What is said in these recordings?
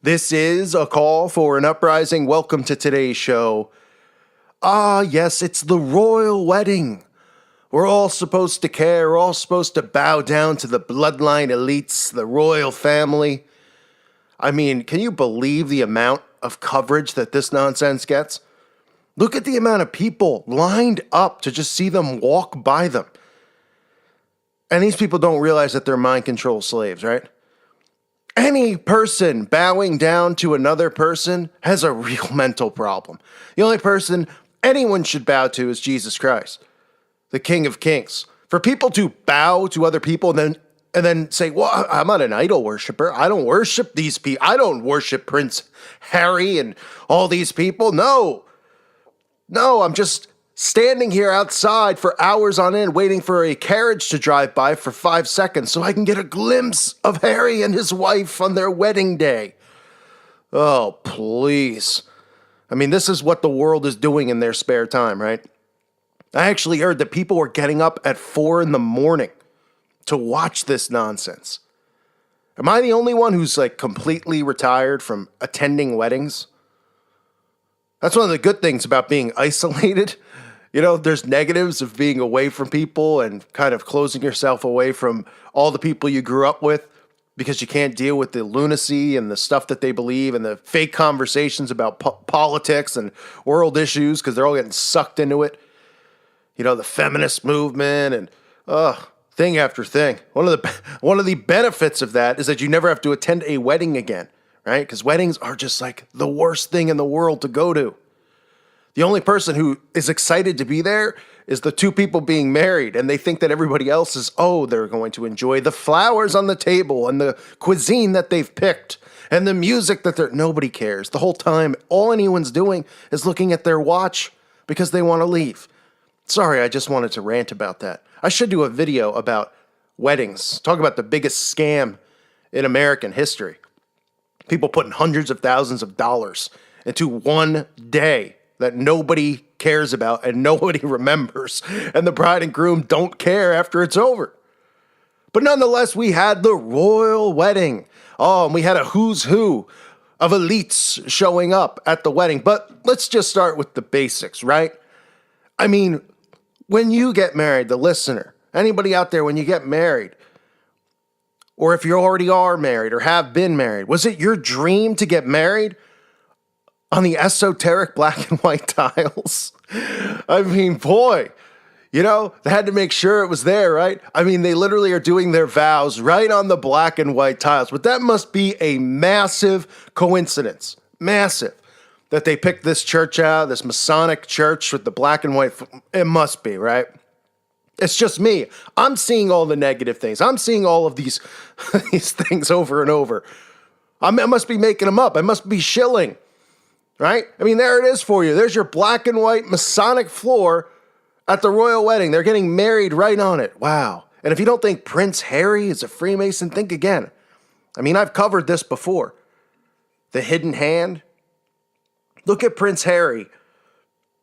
This is a call for an uprising. Welcome to today's show. Yes, it's the royal wedding. We're all supposed to care. We're all supposed to bow down to the bloodline elites, the royal family. I mean, can you believe the amount of coverage that this nonsense gets? Look at the amount of people lined up to just see them walk by them. And these people don't realize that they're mind control slaves, right? Any person bowing down to another person has a real mental problem. The only person anyone should bow to is Jesus Christ, the King of Kings. For people to bow to other people and then say, well, I'm not an idol worshiper. I don't worship these people. I don't worship Prince Harry and all these people. No, I'm just standing here outside for hours on end waiting for a carriage to drive by for 5 seconds so I can get a glimpse of Harry and his wife on their wedding day. Oh, please. I mean, this is what the world is doing in their spare time, right? I actually heard that people were getting up at 4 a.m. to watch this nonsense. Am I the only one who's like completely retired from attending weddings? That's one of the good things about being isolated. You know, there's negatives of being away from people and kind of closing yourself away from all the people you grew up with because you can't deal with the lunacy and the stuff that they believe and the fake conversations about politics and world issues because they're all getting sucked into it. You know, the feminist movement and thing after thing. One of the benefits of that is that you never have to attend a wedding again, right? Because weddings are just like the worst thing in the world to go to. The only person who is excited to be there is the two people being married, and they think that everybody else is, they're going to enjoy the flowers on the table and the cuisine that they've picked and the music that nobody cares. The whole time, all anyone's doing is looking at their watch because they want to leave. Sorry, I just wanted to rant about that. I should do a video about weddings, talk about the biggest scam in American history. People putting hundreds of thousands of dollars into one day that nobody cares about and nobody remembers, and the bride and groom don't care after it's over. But nonetheless, we had the royal wedding. And we had a who's who of elites showing up at the wedding. But let's just start with the basics, right? I mean, when you get married, the listener, anybody out there, when you get married, or if you already are married or have been married, was it your dream to get married on the esoteric black and white tiles? I mean, boy, they had to make sure it was there, right? I mean, they literally are doing their vows right on the black and white tiles. But that must be a massive coincidence. Massive. That they picked this church out, this Masonic church with the black and white. It must be, right? It's just me. I'm seeing all the negative things. I'm seeing all of these things over and over. I must be making them up. I must be shilling. Right? I mean, there it is for you. There's your black and white Masonic floor at the royal wedding. They're getting married right on it. Wow. And if you don't think Prince Harry is a Freemason, think again. I mean, I've covered this before. The hidden hand. Look at Prince Harry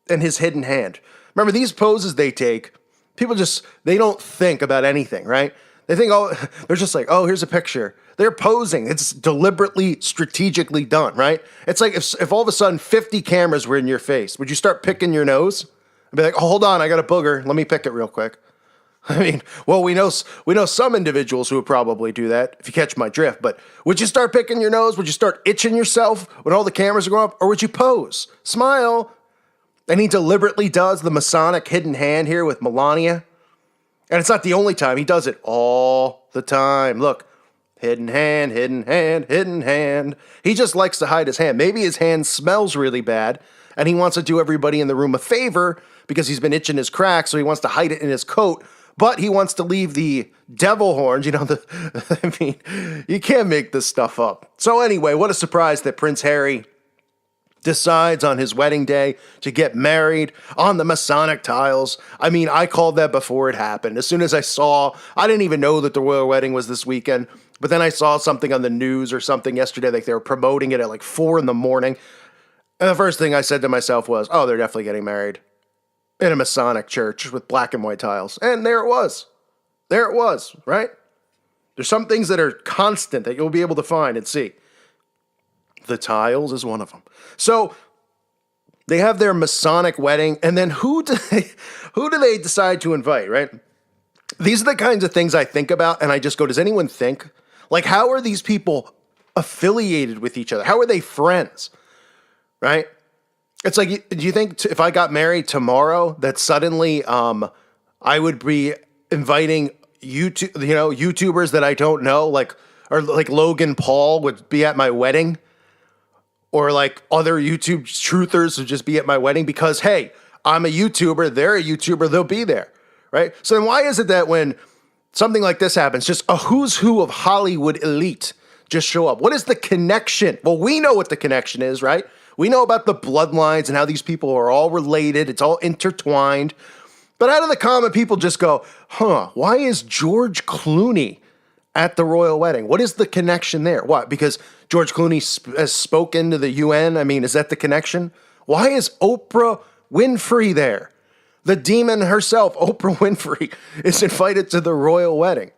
and his hidden hand. Remember, these poses they take, people they don't think about anything, right? They think, they're just like, here's a picture. They're posing. It's deliberately, strategically done, right? It's like if all of a sudden 50 cameras were in your face, would you start picking your nose? And be like, hold on, I got a booger. Let me pick it real quick. I mean, well, we know some individuals who would probably do that, if you catch my drift. But would you start picking your nose? Would you start itching yourself when all the cameras are going up? Or would you pose? Smile. And he deliberately does the Masonic hidden hand here with Melania. And it's not the only time. He does it all the time. Look. Hidden hand, hidden hand, hidden hand. He just likes to hide his hand. Maybe his hand smells really bad, and he wants to do everybody in the room a favor because he's been itching his crack, so he wants to hide it in his coat, but he wants to leave the devil horns, I mean, you can't make this stuff up. So anyway, what a surprise that Prince Harry decides on his wedding day to get married on the Masonic tiles. I mean, I called that before it happened. As soon as I didn't even know that the royal wedding was this weekend. But then I saw something on the news or something yesterday, like they were promoting it at like 4 a.m. And the first thing I said to myself was, they're definitely getting married in a Masonic church with black and white tiles. And there it was. There it was, right? There's some things that are constant that you'll be able to find and see. the tiles is one of them. So they have their Masonic wedding, and then who do they decide to invite, right? These are the kinds of things I think about, and I just go, does anyone think? Like, how are these people affiliated with each other? How are they friends, right? It's like, do you think if I got married tomorrow that suddenly I would be inviting YouTubers that I don't know, or like Logan Paul would be at my wedding? Or like other YouTube truthers would just be at my wedding because, hey, I'm a YouTuber, they're a YouTuber, they'll be there, right? So then why is it that when something like this happens, just a who's who of Hollywood elite just show up? What is the connection? Well, we know what the connection is, right? We know about the bloodlines and how these people are all related. It's all intertwined. But out of the common people just go, why is George Clooney at the royal wedding? What is the connection there? What? Because George Clooney has spoken to the UN? I mean, is that the connection? Why is Oprah Winfrey there? The demon herself, Oprah Winfrey, is invited to the royal wedding.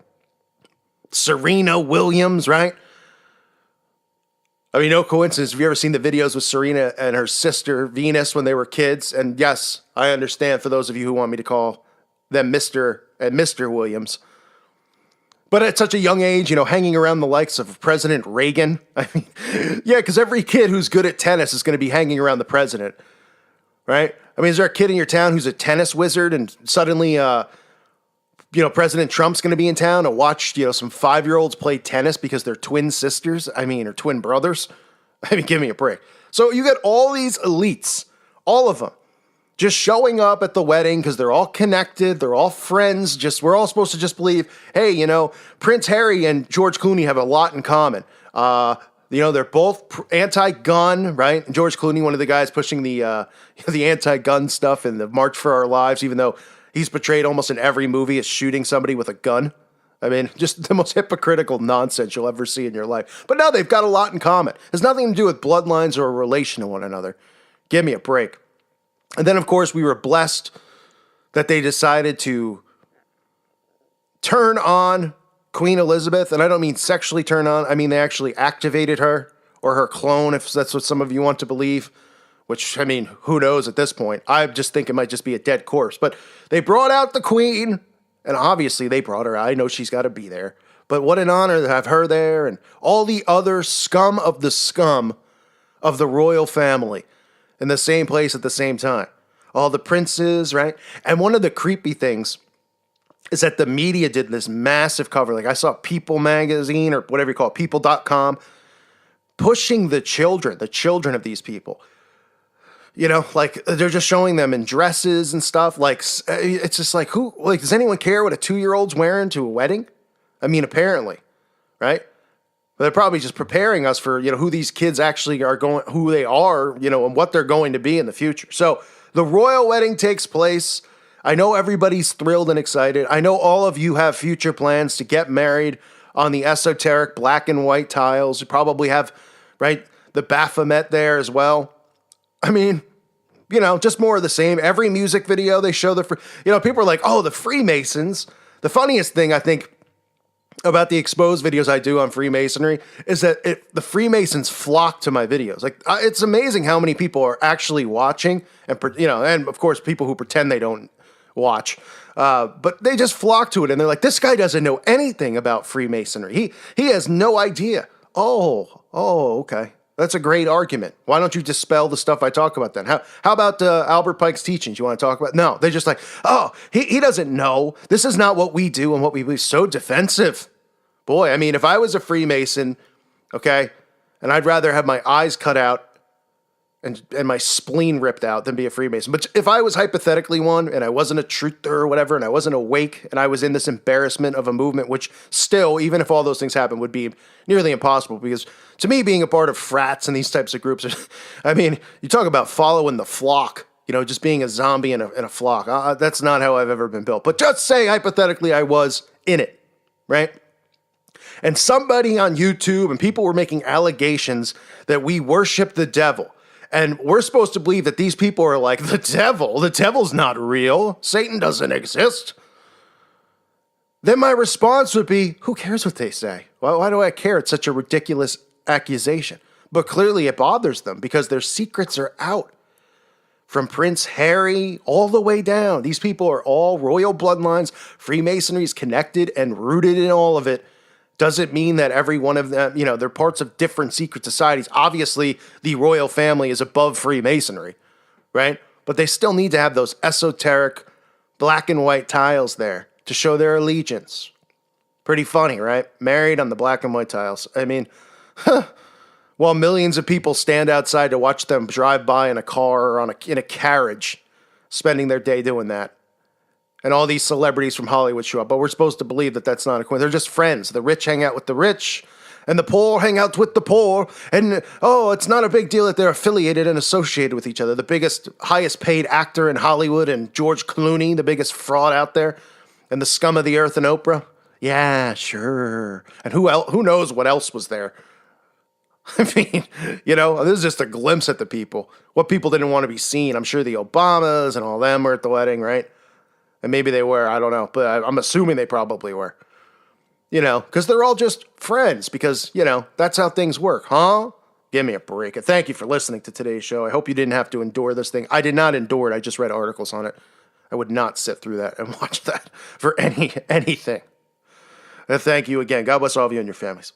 Serena Williams, right? I mean, no coincidence. Have you ever seen the videos with Serena and her sister Venus when they were kids? And yes, I understand for those of you who want me to call them Mr. and Mr. Williams. But at such a young age, hanging around the likes of President Reagan. I mean, yeah, because every kid who's good at tennis is going to be hanging around the president, right? I mean, is there a kid in your town who's a tennis wizard and suddenly, President Trump's going to be in town and watch, some 5-year-olds play tennis because they're twin sisters? I mean, or twin brothers? I mean, give me a break. So you get all these elites, all of them, just showing up at the wedding because they're all connected, they're all friends. We're all supposed to just believe, hey, Prince Harry and George Clooney have a lot in common. They're both anti-gun, right? And George Clooney, one of the guys pushing the anti-gun stuff in the March for Our Lives, even though he's portrayed almost in every movie as shooting somebody with a gun. I mean, just the most hypocritical nonsense you'll ever see in your life. But no, they've got a lot in common. It has nothing to do with bloodlines or a relation to one another. Give me a break. And then, of course, we were blessed that they decided to turn on Queen Elizabeth. And I don't mean sexually turn on. I mean, they actually activated her, or her clone, if that's what some of you want to believe. Which, I mean, who knows at this point? I just think it might just be a dead corpse. But they brought out the Queen, and obviously they brought her out. I know she's got to be there. But what an honor to have her there, and all the other scum of the royal family in the same place at the same time. All the princes, right? And one of the creepy things is that the media did this massive cover. Like I saw People magazine, or whatever you call it, people.com, pushing the children of these people. Like they're just showing them in dresses and stuff. Like, it's just like, does anyone care what a 2-year-old's wearing to a wedding? I mean, apparently, right? But they're probably just preparing us for, who these kids actually are going, who they are, and what they're going to be in the future. So the royal wedding takes place. I know everybody's thrilled and excited. I know all of you have future plans to get married on the esoteric black and white tiles. You probably have, right, the Baphomet there as well. I mean, just more of the same. Every music video they show people are like, oh, the Freemasons. The funniest thing I think about the exposed videos I do on Freemasonry is that the Freemasons flock to my videos. Like, it's amazing how many people are actually watching, and of course people who pretend they don't watch, but they just flock to it, and they're like, this guy doesn't know anything about Freemasonry. He has no idea. Oh, okay. That's a great argument. Why don't you dispel the stuff I talk about then? How about Albert Pike's teachings? You want to talk about? No, they're just like, oh, he doesn't know. This is not what we do and what we believe. So defensive. Boy, I mean, if I was a Freemason, okay, and I'd rather have my eyes cut out and my spleen ripped out than be a Freemason. But if I was hypothetically one and I wasn't a truther or whatever, and I wasn't awake and I was in this embarrassment of a movement, which still, even if all those things happen, would be nearly impossible, because to me, being a part of frats and these types of groups, I mean, you talk about following the flock, just being a zombie in a flock. That's not how I've ever been built. But just say hypothetically I was in it, right? And somebody on YouTube and people were making allegations that we worship the devil. And we're supposed to believe that these people are like, the devil? The devil's not real. Satan doesn't exist. Then my response would be, who cares what they say? Why do I care? It's such a ridiculous accusation. But clearly it bothers them because their secrets are out. From Prince Harry all the way down. These people are all royal bloodlines. Freemasonry is connected and rooted in all of it. Doesn't mean that every one of them, they're parts of different secret societies. Obviously, the royal family is above Freemasonry, right? But they still need to have those esoteric black and white tiles there to show their allegiance. Pretty funny, right? Married on the black and white tiles. I mean, while millions of people stand outside to watch them drive by in a car or in a carriage, spending their day doing that. And all these celebrities from Hollywood show up. But we're supposed to believe that that's not a coincidence. They're just friends. The rich hang out with the rich, and the poor hang out with the poor. And, it's not a big deal that they're affiliated and associated with each other. The biggest, highest paid actor in Hollywood and George Clooney, the biggest fraud out there, and the scum of the earth and Oprah. Yeah, sure. And who knows what else was there? I mean, this is just a glimpse at the people. What people didn't want to be seen. I'm sure the Obamas and all them were at the wedding, right? And maybe they were, I don't know. But I'm assuming they probably were. Because they're all just friends. Because, that's how things work, huh? Give me a break. And thank you for listening to today's show. I hope you didn't have to endure this thing. I did not endure it. I just read articles on it. I would not sit through that and watch that for anything. And thank you again. God bless all of you and your families.